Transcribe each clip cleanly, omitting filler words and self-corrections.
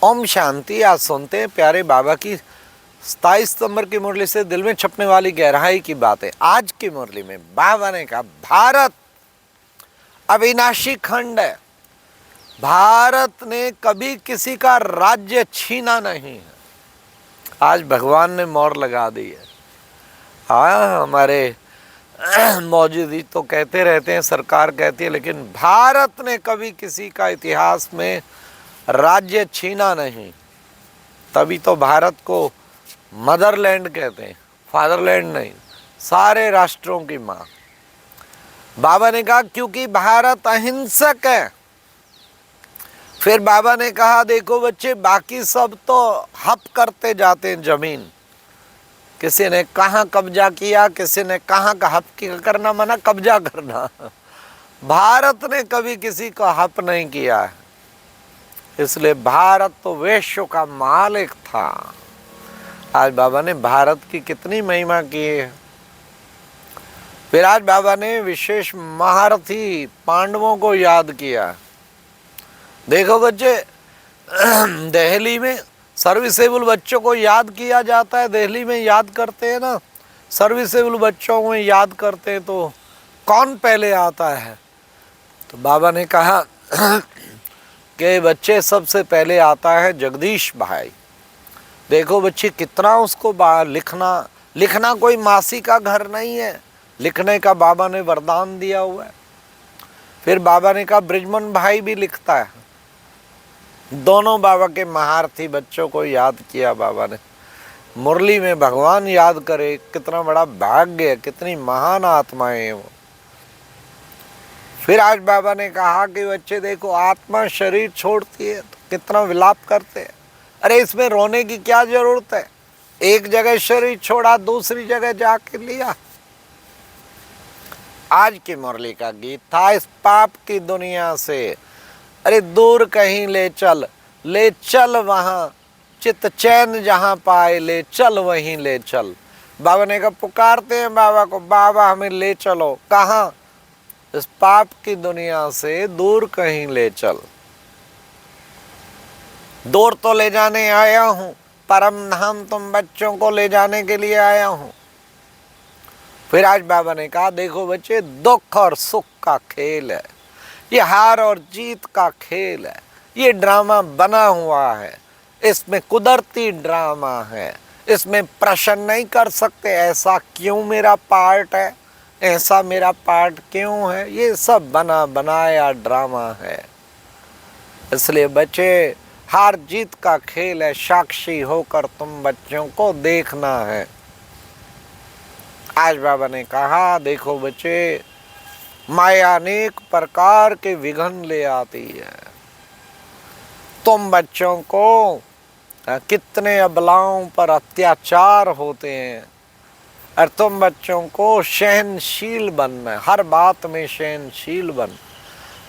ओम शांति। आज सुनते हैं प्यारे बाबा की 27 सितंबर की मुरली से दिल में छपने वाली गहराई की बातें। आज की मुरली में बाबा ने कहा भारत अविनाशी खंड है। भारत ने कभी किसी का राज्य छीना नहीं है। आज भगवान ने मोहर लगा दी है। हाँ, हमारे मौजूदी तो कहते रहते हैं, सरकार कहती है, लेकिन भारत ने कभी किसी का इतिहास में राज्य छीना नहीं। तभी तो भारत को मदरलैंड कहते हैं, फादरलैंड नहीं, सारे राष्ट्रों की माँ। बाबा ने कहा क्योंकि भारत अहिंसक है। फिर बाबा ने कहा देखो बच्चे, बाकी सब तो हप करते जाते हैं जमीन। किसी ने कहाँ कब्जा किया, किसी ने कहाँ का हप करना मना, कब्जा करना। भारत ने कभी किसी का हप नहीं किया है, इसलिए भारत तो विश्व का मालिक था। आज बाबा ने भारत की कितनी महिमा की है। फिर आज बाबा ने विशेष महारथी पांडवों को याद किया। देखो बच्चे, दिल्ली में सर्विसेबल बच्चों को याद किया जाता है। दिल्ली में याद करते हैं ना, सर्विसेबल बच्चों में याद करते हैं, तो कौन पहले आता है? तो बाबा ने कहा कि बच्चे सबसे पहले आता है जगदीश भाई। देखो बच्चे, कितना उसको लिखना कोई मासी का घर नहीं है, लिखने का बाबा ने वरदान दिया हुआ है। फिर बाबा ने कहा ब्रिजमन भाई भी लिखता है। दोनों बाबा के महारथी बच्चों को याद किया बाबा ने। मुरली में भगवान याद करे, कितना बड़ा भाग्य है, कितनी महान आत्माएं हैं वो। फिर आज बाबा ने कहा कि बच्चे देखो, आत्मा शरीर छोड़ती है तो कितना विलाप करते हैं। अरे इसमें रोने की क्या जरूरत है? एक जगह शरीर छोड़ा, दूसरी जगह जाके लिया। आज की मुरली का गीत था इस पाप की दुनिया से अरे दूर कहीं ले चल वहां, चित चैन जहां पाए ले चल वहीं ले चल। बाबा ने कहा, पुकारते हैं बाबा को, बाबा हमें ले चलो। कहाँ? इस पाप की दुनिया से दूर कहीं ले चल। दूर तो ले जाने आया हूं, परम धाम तुम बच्चों को ले जाने के लिए आया हूं। फिर आज बाबा ने कहा देखो बच्चे, दुख और सुख का खेल है, ये हार और जीत का खेल है, ये ड्रामा बना हुआ है, इसमें कुदरती ड्रामा है, इसमें प्रश्न नहीं कर सकते ऐसा क्यों मेरा पार्ट है, ऐसा मेरा पार्ट क्यों है। ये सब बना बनाया ड्रामा है। इसलिए बच्चे, हार जीत का खेल है, साक्षी होकर तुम बच्चों को देखना है। आज बाबा ने कहा देखो बच्चे, माया अनेक प्रकार के विघ्न ले आती है। तुम बच्चों को कितने अबलाओं पर अत्याचार होते हैं, और तुम बच्चों को सहनशील बनना है, हर बात में सहनशील बन।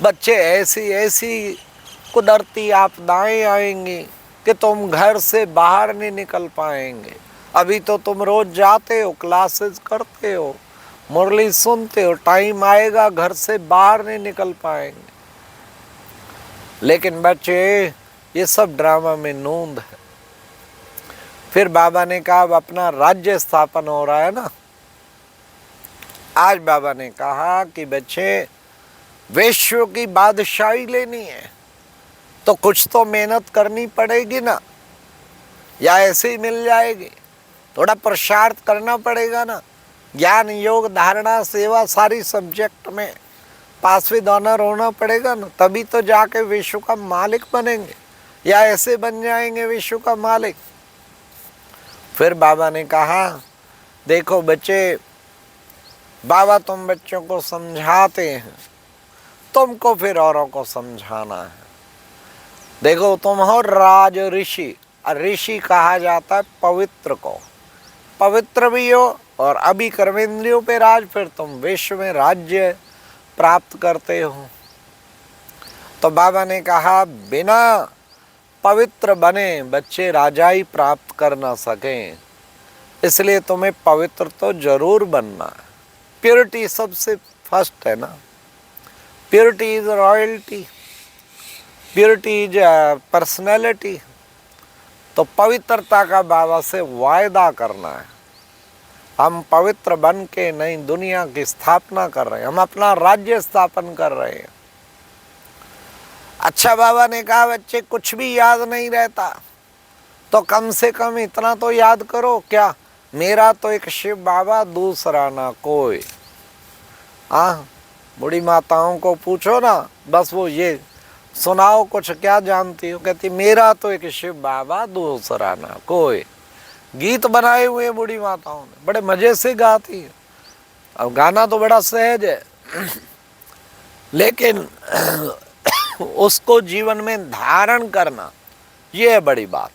बच्चे, ऐसी ऐसी कुदरती आपदाएं आएंगी कि तुम घर से बाहर नहीं निकल पाएंगे। अभी तो तुम रोज जाते हो, क्लासेस करते हो, मुरली सुनते हो, टाइम आएगा घर से बाहर नहीं निकल पाएंगे। लेकिन बच्चे, ये सब ड्रामा में नूंद है। फिर बाबा ने कहा अब अपना राज्य स्थापन हो रहा है ना। आज बाबा ने कहा कि बच्चे, विश्व की बादशाही लेनी है तो कुछ तो मेहनत करनी पड़ेगी ना, या ऐसे ही मिल जाएगी? थोड़ा पुरुषार्थ करना पड़ेगा ना। ज्ञान योग धारणा सेवा सारी सब्जेक्ट में पास विद ऑनर होना पड़ेगा ना, तभी तो जाके विश्व का मालिक बनेंगे, या ऐसे बन जाएंगे विश्व का मालिक। फिर बाबा ने कहा देखो बच्चे, बाबा तुम बच्चों को समझाते हैं, तुमको फिर औरों को समझाना है। देखो तुम हो राज ऋषि, और ऋषि कहा जाता है पवित्र को। पवित्र भी हो और अभी कर्मेंद्रियों पे राज, फिर तुम विश्व में राज्य प्राप्त करते हो। तो बाबा ने कहा बिना पवित्र बने बच्चे राजाई प्राप्त कर ना सकें, इसलिए तुम्हें पवित्र तो जरूर बनना है। प्योरिटी सबसे फर्स्ट है ना। Purity is royalty, purity is personality, तो पवित्रता का बाबा से वायदा करना है। हम पवित्र बन के नई दुनिया की स्थापना कर रहे हैं, हम अपना राज्य स्थापन कर रहे हैं। अच्छा, बाबा ने कहा बच्चे कुछ भी याद नहीं रहता तो कम से कम इतना तो याद करो, क्या मेरा तो एक शिव बाबा, दूसरा ना कोई। बूढ़ी माताओं को पूछो ना, बस वो ये सुनाओ कुछ क्या जानती हो, कहती मेरा तो एक शिव बाबा, दूसरा ना कोई। गीत बनाए हुए बूढ़ी माताओं ने, बड़े मजे से गाती है। अब गाना तो बड़ा सहज है लेकिन उसको जीवन में धारण करना, ये है बड़ी बात।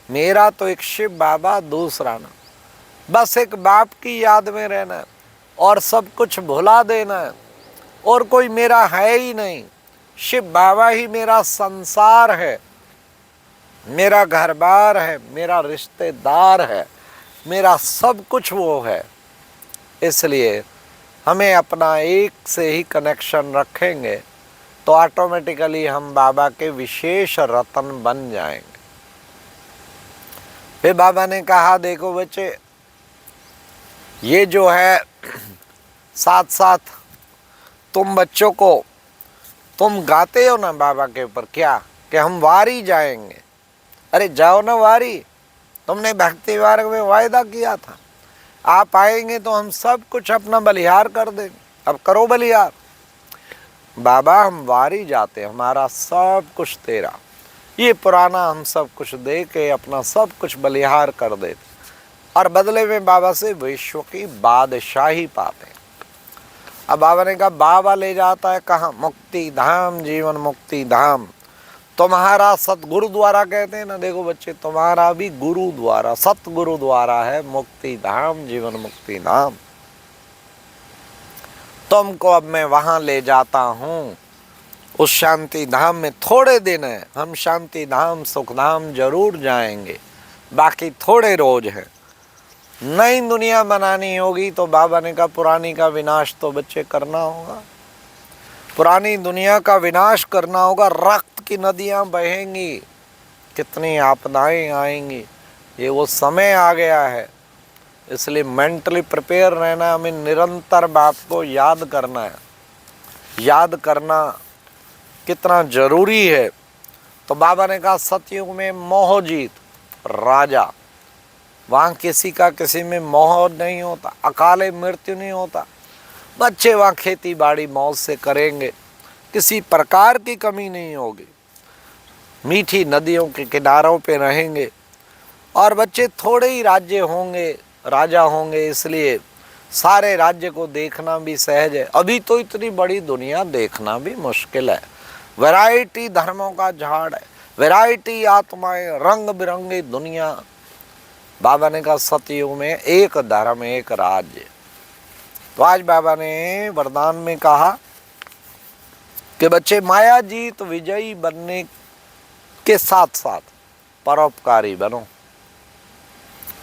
मेरा तो एक शिव बाबा, दूसरा ना। बस एक बाप की याद में रहना है और सब कुछ भुला देना है, और कोई मेरा है ही नहीं। शिव बाबा ही मेरा संसार है, मेरा घर बार है, मेरा रिश्तेदार है, मेरा सब कुछ वो है। इसलिए हमें अपना एक से ही कनेक्शन रखेंगे तो ऑटोमेटिकली हम बाबा के विशेष रतन बन जाएंगे। फिर बाबा ने कहा देखो बच्चे, ये जो है साथ साथ तुम बच्चों को, तुम गाते हो ना बाबा के ऊपर क्या कि हम वारी जाएंगे। अरे जाओ ना वारी, तुमने भक्ति मार्ग में वायदा किया था, आप आएंगे तो हम सब कुछ अपना बलिहार कर देंगे। अब करो बलिहार। बाबा हम वारी जाते, हमारा सब कुछ तेरा, ये पुराना हम सब कुछ दे के अपना सब कुछ बलिहार कर देते और बदले में बाबा से विश्व की बादशाही पाते। अब बाबा ने कहा बाबा ले जाता है कहाँ? मुक्ति धाम, जीवन मुक्ति धाम। तुम्हारा सतगुरु द्वारा कहते हैं ना, देखो बच्चे तुम्हारा भी गुरु द्वारा, सतगुरु द्वारा है मुक्ति धाम, जीवन मुक्ति धाम। तुमको अब मैं वहां ले जाता हूँ उस शांति धाम में। थोड़े दिन है, हम शांति धाम सुख धाम जरूर जाएंगे, बाकी थोड़े रोज हैं। नई दुनिया बनानी होगी तो बाबा ने कहा पुरानी का विनाश तो बच्चे करना होगा, पुरानी दुनिया का विनाश करना होगा। रक्त की नदियां बहेंगी, कितनी आपदाएं आएंगी, ये वो समय आ गया है। इसलिए मेंटली प्रिपेयर रहना, हमें निरंतर बात को याद करना है। याद करना कितना जरूरी है। तो बाबा ने कहा सतयुग में मोह जीत राजा, वहाँ किसी का किसी में मोह नहीं होता, अकाले मृत्यु नहीं होता। बच्चे वहाँ खेती बाड़ी मौज से करेंगे, किसी प्रकार की कमी नहीं होगी, मीठी नदियों के किनारों पे रहेंगे और बच्चे थोड़े ही राज्य होंगे, राजा होंगे, इसलिए सारे राज्य को देखना भी सहज है। अभी तो इतनी बड़ी दुनिया देखना भी मुश्किल है। वैरायटी धर्मों का झाड़ है, वैरायटी आत्माएं, रंग बिरंगी दुनिया। बाबा ने कहा सतयुग में एक धर्म एक राज्य। तो आज बाबा ने वरदान में कहा कि बच्चे माया जीत विजयी बनने के साथ साथ परोपकारी बनो।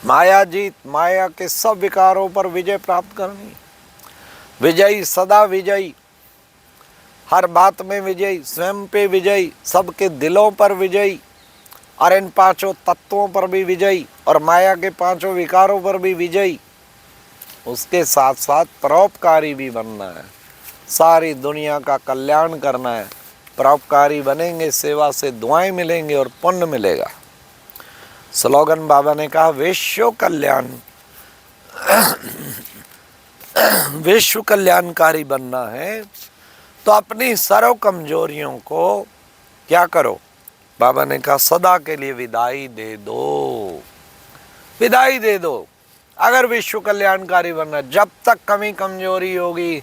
माया जीत, माया के सब विकारों पर विजय प्राप्त करनी। विजयी, सदा विजयी, हर बात में विजयी, स्वयं पे विजयी, सबके दिलों पर विजयी और इन पांचों तत्वों पर भी विजयी और माया के पांचों विकारों पर भी विजयी। उसके साथ साथ परोपकारी भी बनना है, सारी दुनिया का कल्याण करना है। परोपकारी बनेंगे, सेवा से दुआएं मिलेंगी और पुण्य मिलेगा। स्लोगन बाबा ने कहा विश्व कल्याण, विश्व कल्याणकारी बनना है तो अपनी सर्व कमजोरियों को क्या करो? बाबा ने कहा सदा के लिए विदाई दे दो, विदाई दे दो। अगर विश्व कल्याणकारी बनना, जब तक कमी कमजोरी होगी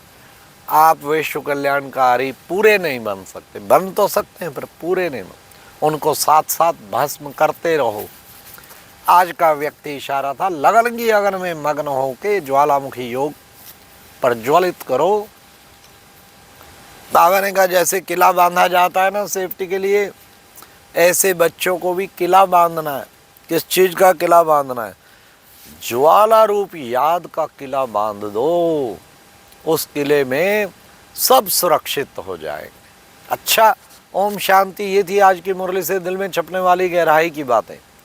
आप विश्व कल्याणकारी पूरे नहीं बन सकते। बन तो सकते हैं पर पूरे नहीं बन, उनको साथ साथ भस्म करते रहो। आज का व्यक्ति इशारा था लगन की अगन में मग्न हो के ज्वालामुखी योग प्रज्वलित करो। बाबा ने कहा जैसे किला बांधा जाता है ना सेफ्टी के लिए, ऐसे बच्चों को भी किला बांधना है। किस चीज का किला बांधना है? ज्वाला रूप याद का किला बांध दो, उस किले में सब सुरक्षित हो जाएंगे। अच्छा, ओम शांति। ये थी आज की मुरली से दिल में छपने वाली गहराई की बातें।